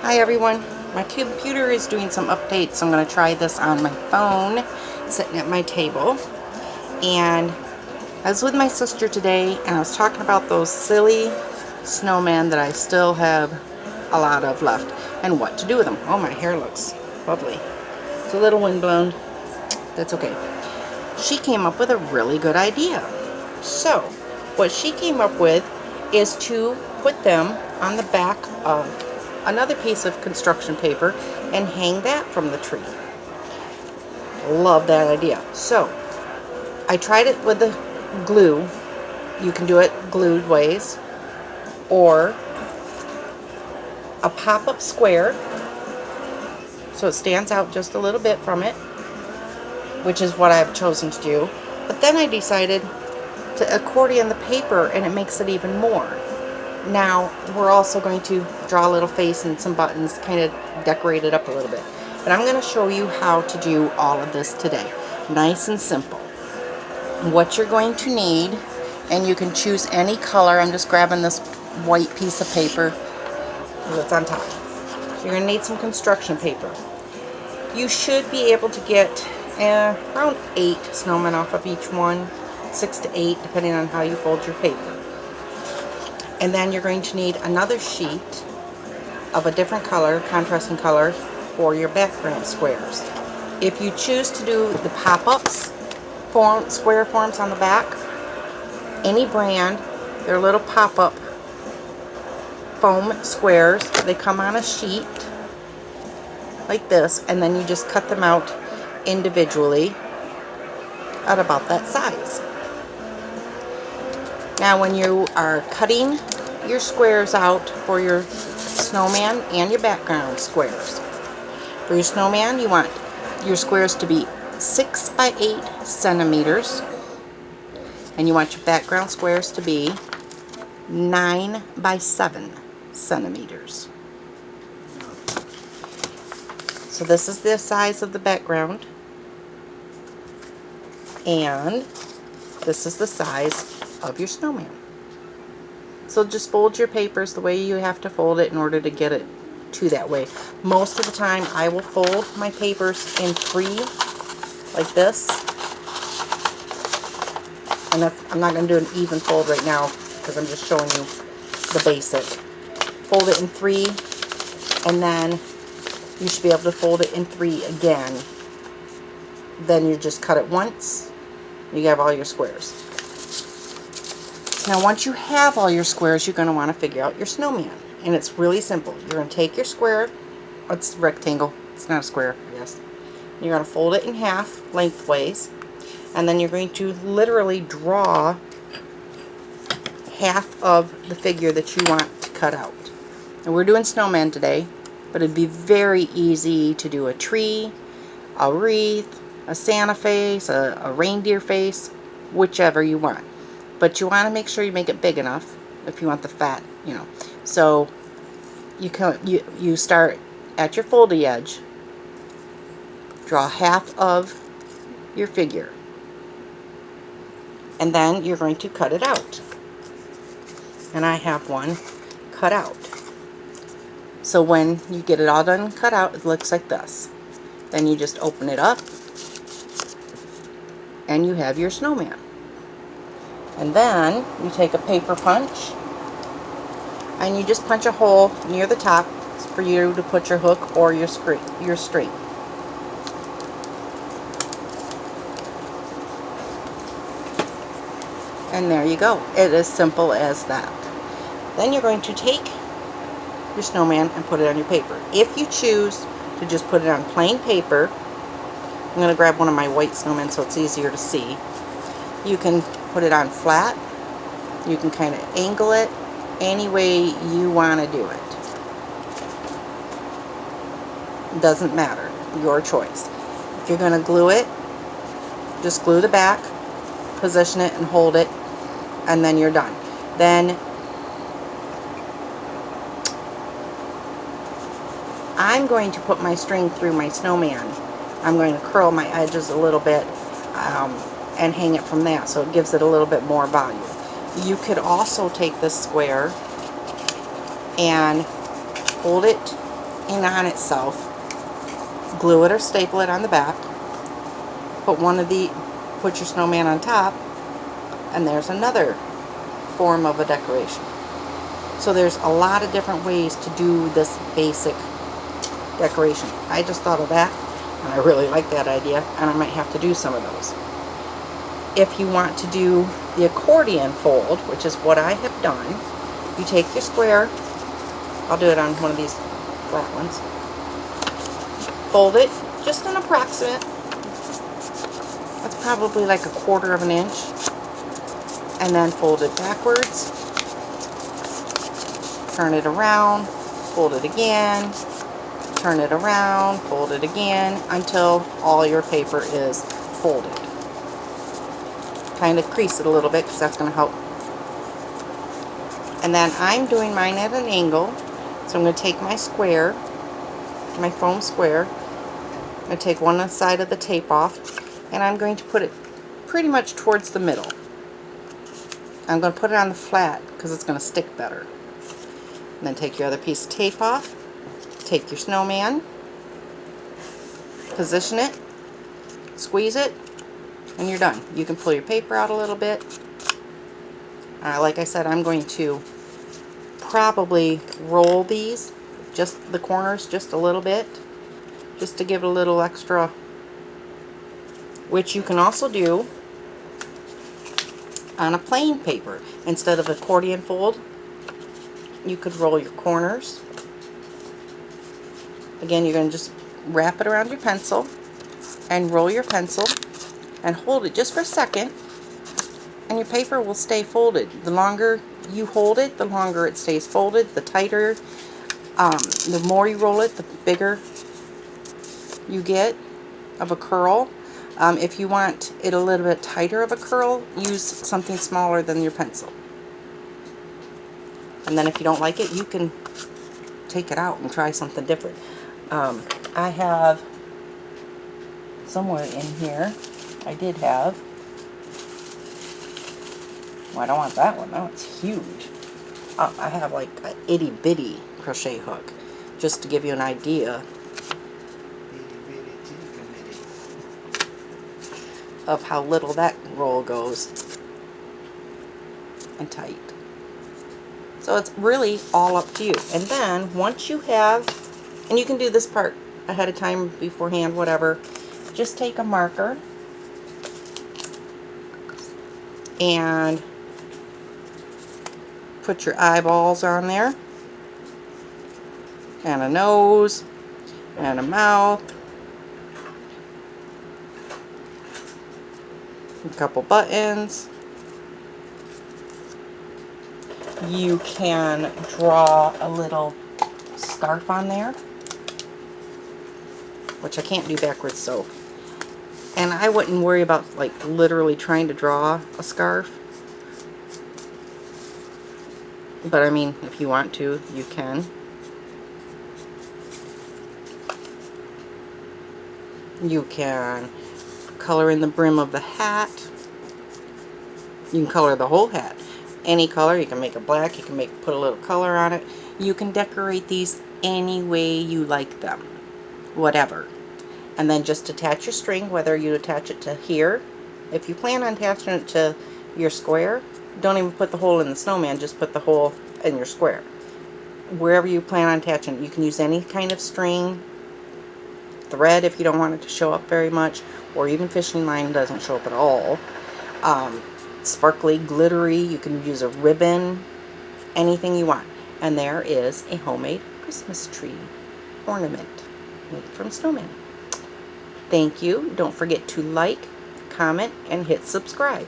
Hi everyone, my computer is doing some updates. I'm going to try this on my phone, sitting at my table. And I was with my sister today and I was talking about those silly snowmen that I still have a lot of left and what to do with them. Oh, my hair looks lovely. It's a little windblown. That's okay. She came up with a really good idea. So, what she came up with is to put them on the back of another piece of construction paper and hang that from the tree. Love that idea. So, I tried it with the glue. You can do it glued ways, or a pop-up square so it stands out just a little bit from it, which is what I've chosen to do. But then I decided to accordion the paper and it makes it even more. Now we're also going to draw a little face and some buttons, kind of decorate it up a little bit. But I'm going to show you how to do all of this today. Nice and simple. What you're going to need, and you can choose any color. I'm just grabbing this white piece of paper that's on top. So you're going to need some construction paper. You should be able to get around 8 snowmen off of each one, 6 to 8 depending on how you fold your paper. And then you're going to need another sheet of a different color, contrasting color, for your background squares. If you choose to do the pop-ups, square forms on the back, any brand, they're little pop-up foam squares. They come on a sheet like this, and then you just cut them out individually at about that size. Now when you are cutting your squares out for your snowman and your background squares, for your snowman you want your squares to be 6 by 8 centimeters, and you want your background squares to be 9 by 7 centimeters. So this is the size of the background, and this is the size of your snowman. So just fold your papers the way you have to fold it in order to get it to that way. Most of the time I will fold my papers in 3 like this, and I'm not going to do an even fold right now because I'm just showing you the basic. Fold it in 3, and then you should be able to fold it in 3 again. Then you just cut it once, you have all your squares. Now once you have all your squares, you're going to want to figure out your snowman. And it's really simple. You're going to take your square, it's a rectangle, it's not a square, yes. You're going to fold it in half lengthways, and then you're going to literally draw half of the figure that you want to cut out. And we're doing snowman today, but it'd be very easy to do a tree, a wreath, a Santa face, a reindeer face, whichever you want. But you want to make sure you make it big enough if you want the fat, you know. So you start at your foldy edge, draw half of your figure, and then you're going to cut it out. And I have one cut out. So when you get it all done cut out, it looks like this. Then you just open it up, and you have your snowman. And then you take a paper punch, and you just punch a hole near the top for you to put your hook or your string. And there you go. It is simple as that. Then you're going to take your snowman and put it on your paper. If you choose to just put it on plain paper, I'm going to grab one of my white snowmen so it's easier to see. You can put it on flat. You can kind of angle it any way you want to do it. It doesn't matter. Your choice. If you're going to glue it, just glue the back, position it and hold it, and then you're done. Then I'm going to put my string through my snowman. I'm going to curl my edges a little bit and hang it from that, so it gives it a little bit more volume. You could also take this square and fold it and on itself, glue it or staple it on the back, put your snowman on top, and there's another form of a decoration. So there's a lot of different ways to do this basic decoration. I just thought of that, and I really like that idea, and I might have to do some of those. If you want to do the accordion fold, which is what I have done, you take your square, I'll do it on one of these flat ones, fold it just an approximate, that's probably like 1/4 of an inch, and then fold it backwards, turn it around, fold it again, turn it around, fold it again, until all your paper is folded. Kind of crease it a little bit because that's going to help. And then I'm doing mine at an angle, so I'm going to take my square, my foam square, I'm going to take one side of the tape off, and I'm going to put it pretty much towards the middle. I'm going to put it on the flat because it's going to stick better. And then take your other piece of tape off, take your snowman, position it, squeeze it, and you're done. You can pull your paper out a little bit. Like I said, I'm going to probably roll these, just the corners, just a little bit, just to give it a little extra, which you can also do on a plain paper. Instead of accordion fold, you could roll your corners. Again, you're going to just wrap it around your pencil and roll your pencil and hold it just for a second, and your paper will stay folded. The longer you hold it, the longer it stays folded, the tighter, the more you roll it, the bigger you get of a curl. If you want it a little bit tighter of a curl, use something smaller than your pencil. And then if you don't like it, you can take it out and try something different. I have somewhere in here, I did have, well, I don't want that one, that one's huge. I have like an itty bitty crochet hook, just to give you an idea of how little that roll goes and tight. So it's really all up to you. And then once you have, and you can do this part ahead of time, beforehand, whatever, just take a marker and put your eyeballs on there, and a nose, and a mouth, a couple buttons. You can draw a little scarf on there, which I can't do backwards, so. And I wouldn't worry about like literally trying to draw a scarf. But I mean, if you want to, you can. You can color in the brim of the hat. You can color the whole hat. Any color. You can make it black. You can put a little color on it. You can decorate these any way you like them. Whatever. And then just attach your string, whether you attach it to here. If you plan on attaching it to your square, don't even put the hole in the snowman, just put the hole in your square. Wherever you plan on attaching it, you can use any kind of string, thread if you don't want it to show up very much, or even fishing line doesn't show up at all. Sparkly, glittery, you can use a ribbon, anything you want. And there is a homemade Christmas tree ornament made from snowman. Thank you. Don't forget to like, comment, and hit subscribe.